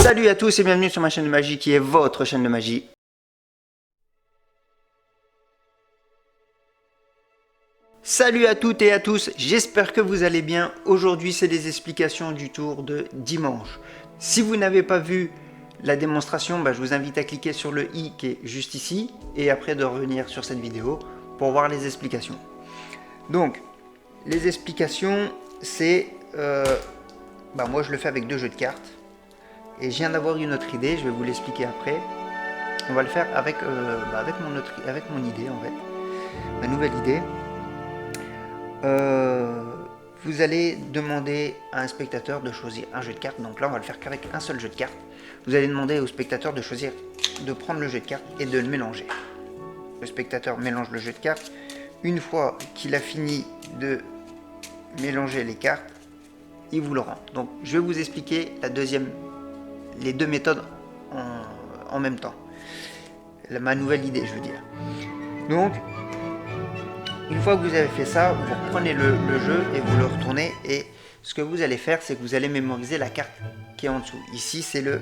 Salut à tous et bienvenue sur ma chaîne de magie qui est votre chaîne de magie. Salut à toutes et à tous, j'espère que vous allez bien. Aujourd'hui c'est des explications du tour de dimanche. Si vous n'avez pas vu la démonstration, je vous invite à cliquer sur le i qui est juste ici et après de revenir sur cette vidéo pour voir les explications. Donc les explications c'est... moi je le fais avec 2 jeux de cartes. Et je viens d'avoir une autre idée, je vais vous l'expliquer après. On va le faire avec, avec mon idée en fait, ma nouvelle idée. Vous allez demander à un spectateur de choisir un jeu de cartes. Donc là on va le faire qu'avec un seul jeu de cartes. Vous allez demander au spectateur de choisir, de prendre le jeu de cartes et de le mélanger. Le spectateur mélange le jeu de cartes. Une fois qu'il a fini de mélanger les cartes, il vous le rend. Donc je vais vous expliquer les deux méthodes en même temps. Ma nouvelle idée, je veux dire. Donc, une fois que vous avez fait ça, vous reprenez le jeu et vous le retournez. Et ce que vous allez faire, c'est que vous allez mémoriser la carte qui est en dessous. Ici, c'est le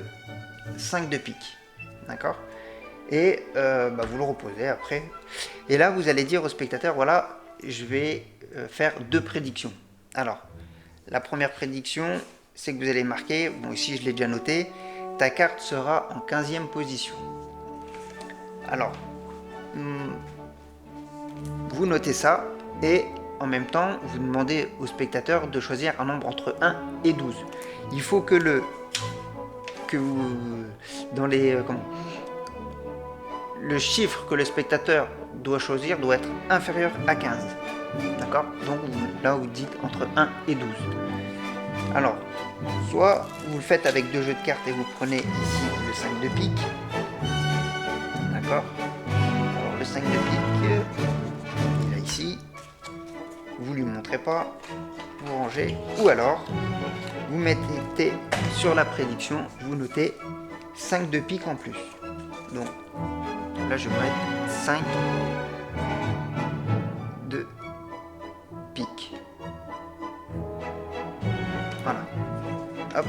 5 de pique. D'accord? Et vous le reposez après. Et là, vous allez dire au spectateur, voilà, je vais faire 2 prédictions. Alors, la première prédiction, c'est que vous allez marquer, bon ici je l'ai déjà noté, ta carte sera en 15e position. Alors, vous notez ça et en même temps, vous demandez au spectateur de choisir un nombre entre 1 et 12. Il faut que le chiffre que le spectateur doit choisir doit être inférieur à 15. D'accord? Donc là, vous dites entre 1 et 12. Alors, soit vous le faites avec 2 jeux de cartes et vous prenez ici le 5 de pique. D'accord? Alors le 5 de pique, il est ici. Vous lui montrez pas, vous rangez. Ou alors, vous mettez sur la prédiction, vous notez 5 de pique en plus. Donc là, je vais mettre 5 de pique. Voilà. Hop.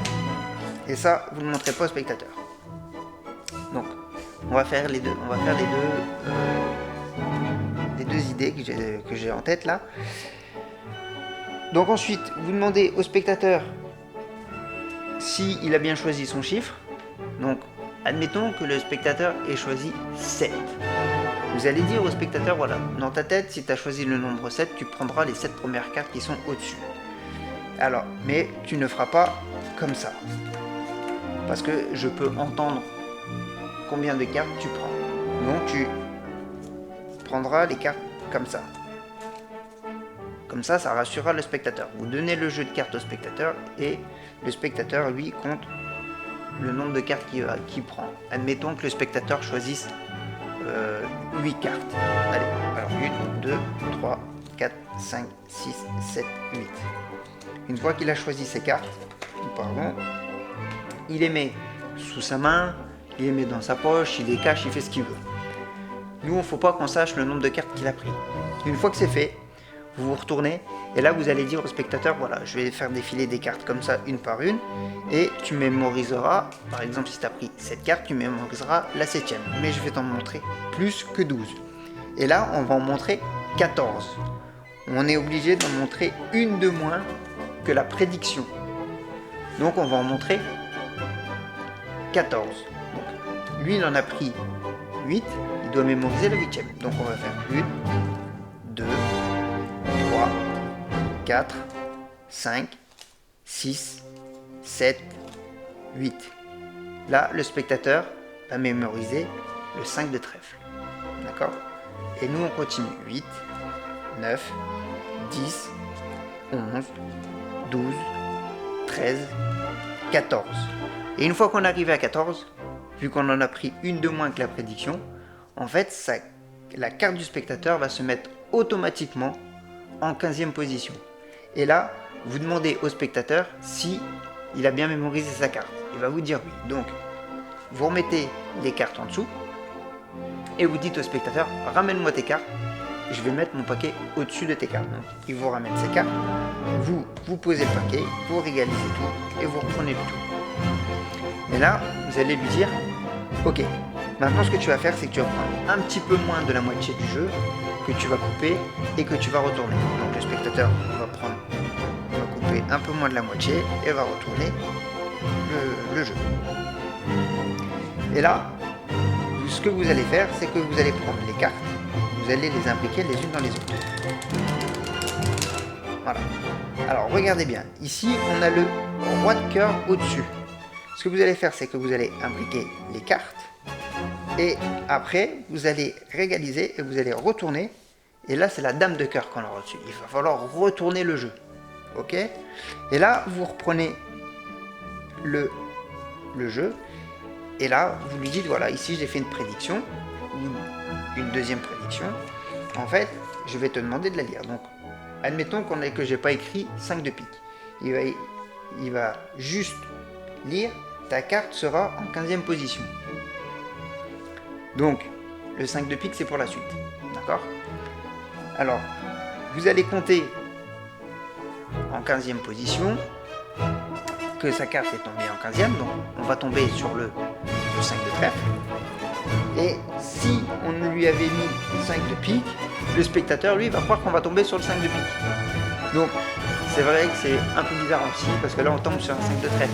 Et ça, vous ne le montrez pas au spectateur. Donc, on va faire les deux. On va faire les deux idées que j'ai en tête là. Donc ensuite, vous demandez au spectateur s'il a bien choisi son chiffre. Donc, admettons que le spectateur ait choisi 7. Vous allez dire au spectateur, voilà, dans ta tête, si tu as choisi le nombre 7, tu prendras les 7 premières cartes qui sont au-dessus. Alors, mais tu ne feras pas comme ça. Parce que je peux entendre combien de cartes tu prends. Donc tu prendras les cartes comme ça. Comme ça, ça rassurera le spectateur. Vous donnez le jeu de cartes au spectateur et le spectateur, lui, compte le nombre de cartes qu'il prend. Admettons que le spectateur choisisse 8 cartes. Allez, alors 1, 2, 3, 4, 5, 6, 7, 8. Une fois qu'il a choisi ses cartes, il les met sous sa main, il les met dans sa poche, il les cache, il fait ce qu'il veut. Nous, il ne faut pas qu'on sache le nombre de cartes qu'il a pris. Une fois que c'est fait, vous vous retournez et là vous allez dire au spectateur, voilà, je vais faire défiler des cartes comme ça une par une et tu mémoriseras, par exemple si tu as pris 7 cartes, tu mémoriseras la 7e, mais je vais t'en montrer plus que 12. Et là, on va en montrer 14. On est obligé d'en montrer une de moins que la prédiction. Donc on va en montrer 14. Donc, lui il en a pris 8, il doit mémoriser la 8e. Donc on va faire 1, 2, 3, 4, 5, 6, 7, 8. Là le spectateur va mémoriser le 5 de trèfle. D'accord? Et nous on continue. 8, 9, 10, 11, 12, 13, 14. Et une fois qu'on arrive à 14, vu qu'on en a pris une de moins que la prédiction, en fait, la carte du spectateur va se mettre automatiquement en 15e position. Et là, vous demandez au spectateur si il a bien mémorisé sa carte. Il va vous dire oui. Donc, vous remettez les cartes en dessous et vous dites au spectateur, ramène-moi tes cartes. Je vais mettre mon paquet au-dessus de tes cartes. Donc, il vous ramène ses cartes, vous posez le paquet, vous régalisez tout et vous reprenez le tout. Et là, vous allez lui dire, ok, maintenant ce que tu vas faire, c'est que tu vas prendre un petit peu moins de la moitié du jeu, que tu vas couper et que tu vas retourner. Donc le spectateur va couper un peu moins de la moitié et va retourner le jeu. Et là, ce que vous allez faire, c'est que vous allez prendre les cartes, vous allez les imbriquer les unes dans les autres. Voilà. Alors regardez bien, ici on a le roi de cœur au-dessus. Ce que vous allez faire, c'est que vous allez imbriquer les cartes et après vous allez régaliser et vous allez retourner. Et là c'est la dame de cœur qu'on aura au-dessus. Il va falloir retourner le jeu. Ok? Et là vous reprenez le jeu. Et là vous lui dites voilà, ici j'ai fait une prédiction ou une deuxième prédiction. En fait, je vais te demander de la lire. Donc admettons que j'ai pas écrit 5 de pique. Il va juste lire, ta carte sera en 15e position. Donc, le 5 de pique, c'est pour la suite. D'accord? Alors, vous allez compter en 15e position que sa carte est tombée en 15e. Donc, on va tomber sur le 5 de trèfle. Et si on lui avait mis 5 de pique, le spectateur, lui, va croire qu'on va tomber sur le 5 de pique. Donc, c'est vrai que c'est un peu bizarre aussi, parce que là, on tombe sur un 5 de trèfle.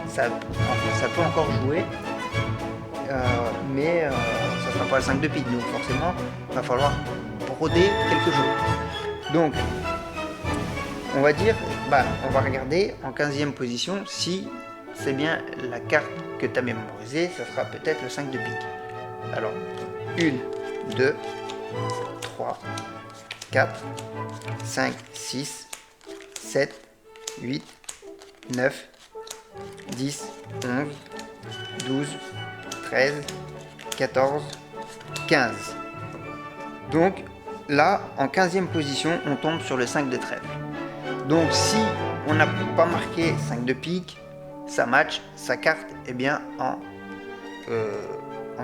Ça peut encore jouer, mais ça ne sera pas le 5 de pique. Donc, forcément, il va falloir broder quelque chose. Donc, on va dire, on va regarder en 15e position si c'est bien la carte que tu as mémorisée, ça sera peut-être le 5 de pique. Alors, 1, 2, 3, 4, 5, 6, 7, 8, 9, 10, 11, 12, 13, 14, 15. Donc là, en 15e position, on tombe sur le 5 de trèfle. Donc si on n'a pas marqué 5 de pique, ça match, sa carte est bien en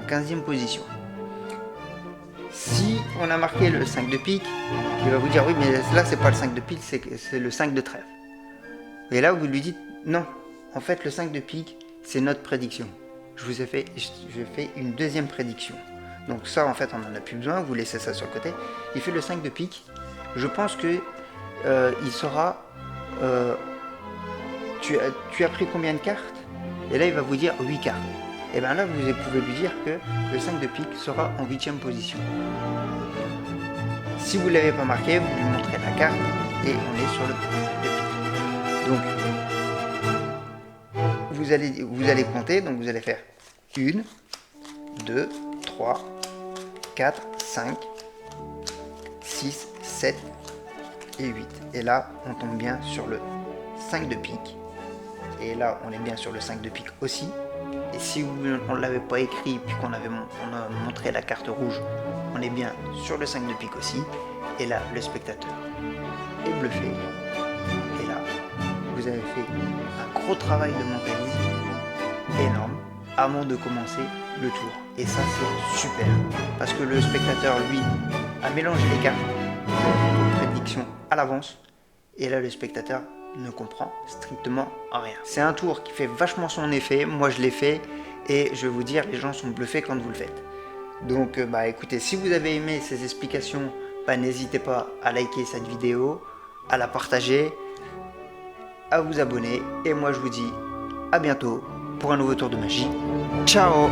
15e position. Si on a marqué le 5 de pique, il va vous dire oui mais là c'est pas le 5 de pique, c'est le 5 de trèfle. Et là vous lui dites non, en fait le 5 de pique c'est notre prédiction. Je fais une deuxième prédiction. Donc ça en fait on n'en a plus besoin, vous laissez ça sur le côté. Il fait le 5 de pique, je pense que il sera... tu as pris combien de cartes? Et là il va vous dire 8 cartes. Et bien là vous pouvez lui dire que le 5 de pique sera en 8e position. Si vous ne l'avez pas marqué, vous lui montrez la carte et on est sur le 5 de pique. Donc vous allez compter, donc vous allez faire 1, 2, 3, 4, 5, 6, 7 et 8. Et là on tombe bien sur le 5 de pique. Et là on est bien sur le 5 de pique aussi. Et si on ne l'avait pas écrit puis on a montré la carte rouge, on est bien sur le 5 de pique aussi. Et là le spectateur est bluffé. Et là vous avez fait un gros travail de mentalisme énorme avant de commencer le tour. Et ça c'est super parce que le spectateur lui a mélangé les cartes de prédiction à l'avance. Et là le spectateur ne comprend strictement rien. C'est un tour qui fait vachement son effet, moi je l'ai fait et je vais vous dire, les gens sont bluffés quand vous le faites. Donc écoutez, si vous avez aimé ces explications, n'hésitez pas à liker cette vidéo, à la partager, à vous abonner et moi je vous dis à bientôt pour un nouveau tour de magie. Ciao!